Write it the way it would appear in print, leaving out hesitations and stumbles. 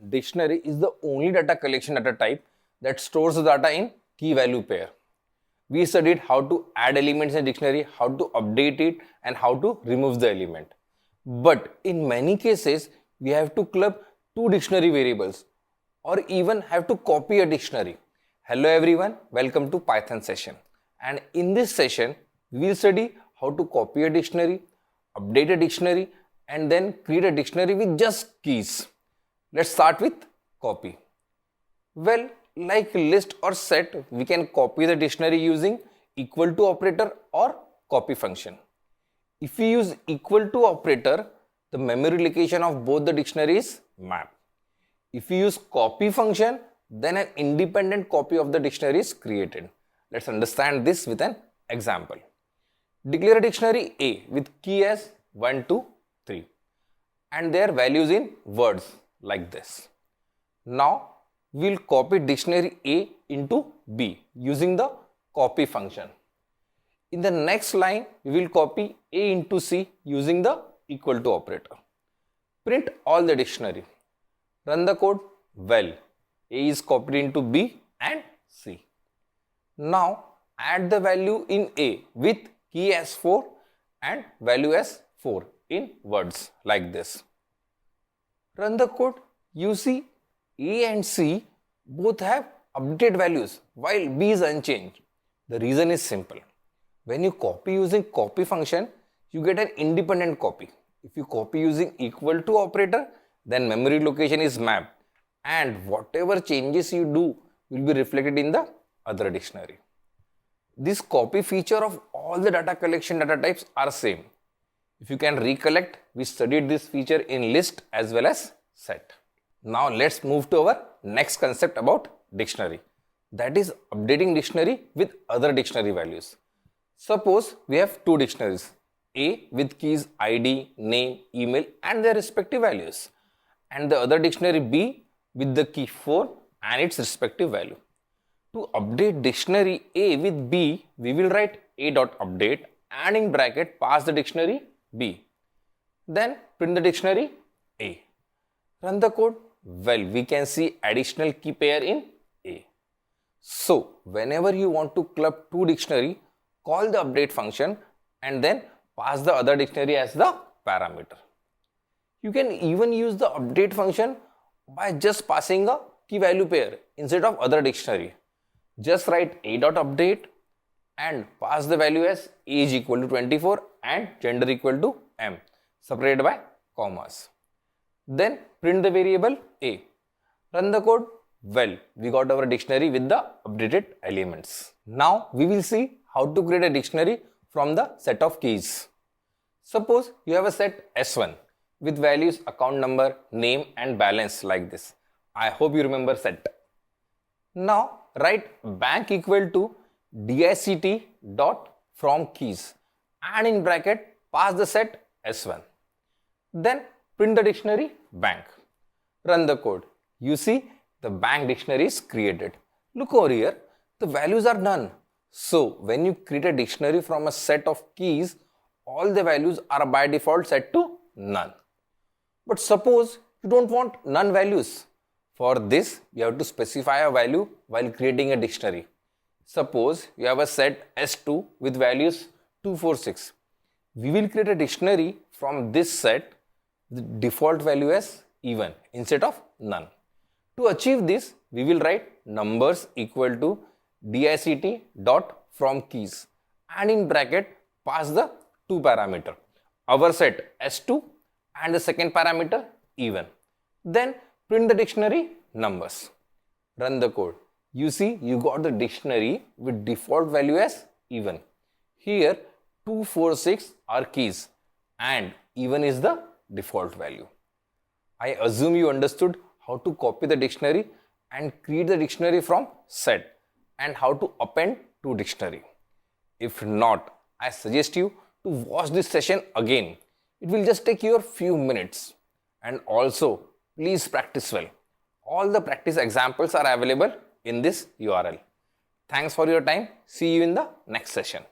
Dictionary is the only data collection data type that stores the data in key value pair. We studied how to add elements in a dictionary, how to update it, and how to remove the element. But in many cases, we have to club two dictionary variables or even have to copy a dictionary. Hello everyone, welcome to Python session. And in this session, we will study how to copy a dictionary, update a dictionary, and then create a dictionary with just keys. Let's start with copy. Well, like list or set, we can copy the dictionary using equal to operator or copy function. If we use equal to operator, the memory location of both the dictionaries is mapped. If we use copy function, then an independent copy of the dictionary is created. Let's understand this with an example. Declare a dictionary A with key as 1, 2, 3 and their values in words like this. Now, we will copy dictionary A into B using the copy function. In the next line, we will copy A into C using the equal to operator. Print all the dictionary. Run the code. Well, A is copied into B and C. Now, add the value in A with key as 4 and value as 4 in words like this. Run the code. You see A and C both have updated values while B is unchanged. The reason is simple. When you copy using copy function, you get an independent copy. If you copy using equal to operator, then memory location is mapped and whatever changes you do will be reflected in the other dictionary. This copy feature of all the data collection data types are same. If you can recollect, we studied this feature in list as well as set. Now let's move to our next concept about dictionary. That is updating dictionary with other dictionary values. Suppose we have two dictionaries, A with keys ID, name, email and their respective values, and the other dictionary B with the key 4 and its respective value. To update dictionary A with B, we will write a.update and in bracket pass the dictionary B. Then print the dictionary A. Run the code. Well, we can see additional key pair in A. So, whenever you want to club two dictionary, call the update function and then pass the other dictionary as the parameter. You can even use the update function by just passing a key value pair instead of other dictionary. Just write a.update and pass the value as age equal to 24 and gender equal to M separated by commas. Then print the variable A. Run the code. Well, we got our dictionary with the updated elements. Now we will see how to create a dictionary from the set of keys. Suppose you have a set S1 with values account number, name and balance like this. I hope you remember set. Now write bank equal to dict.fromkeys and in bracket pass the set S1. Then print the dictionary bank. Run the code. You see the bank dictionary is created. Look over here, the values are none. So when you create a dictionary from a set of keys, all the values are by default set to none. But suppose you don't want none values. For this, you have to specify a value while creating a dictionary. Suppose you have a set S2 with values 2, 4, 6. We will create a dictionary from this set with default value as even instead of none. To achieve this, we will write numbers equal to dict.fromkeys and in bracket pass the two parameter, our set S2 and the second parameter even. Then print the dictionary numbers. Run the code. You see you got the dictionary with default value as even. Here 2, 4, 6 are keys and even is the default value. I assume you understood how to copy the dictionary and create the dictionary from set and how to append to dictionary. If not, I suggest you to watch this session again. It will just take you a few minutes. And also, please practice well. All the practice examples are available in this URL. Thanks for your time. See you in the next session.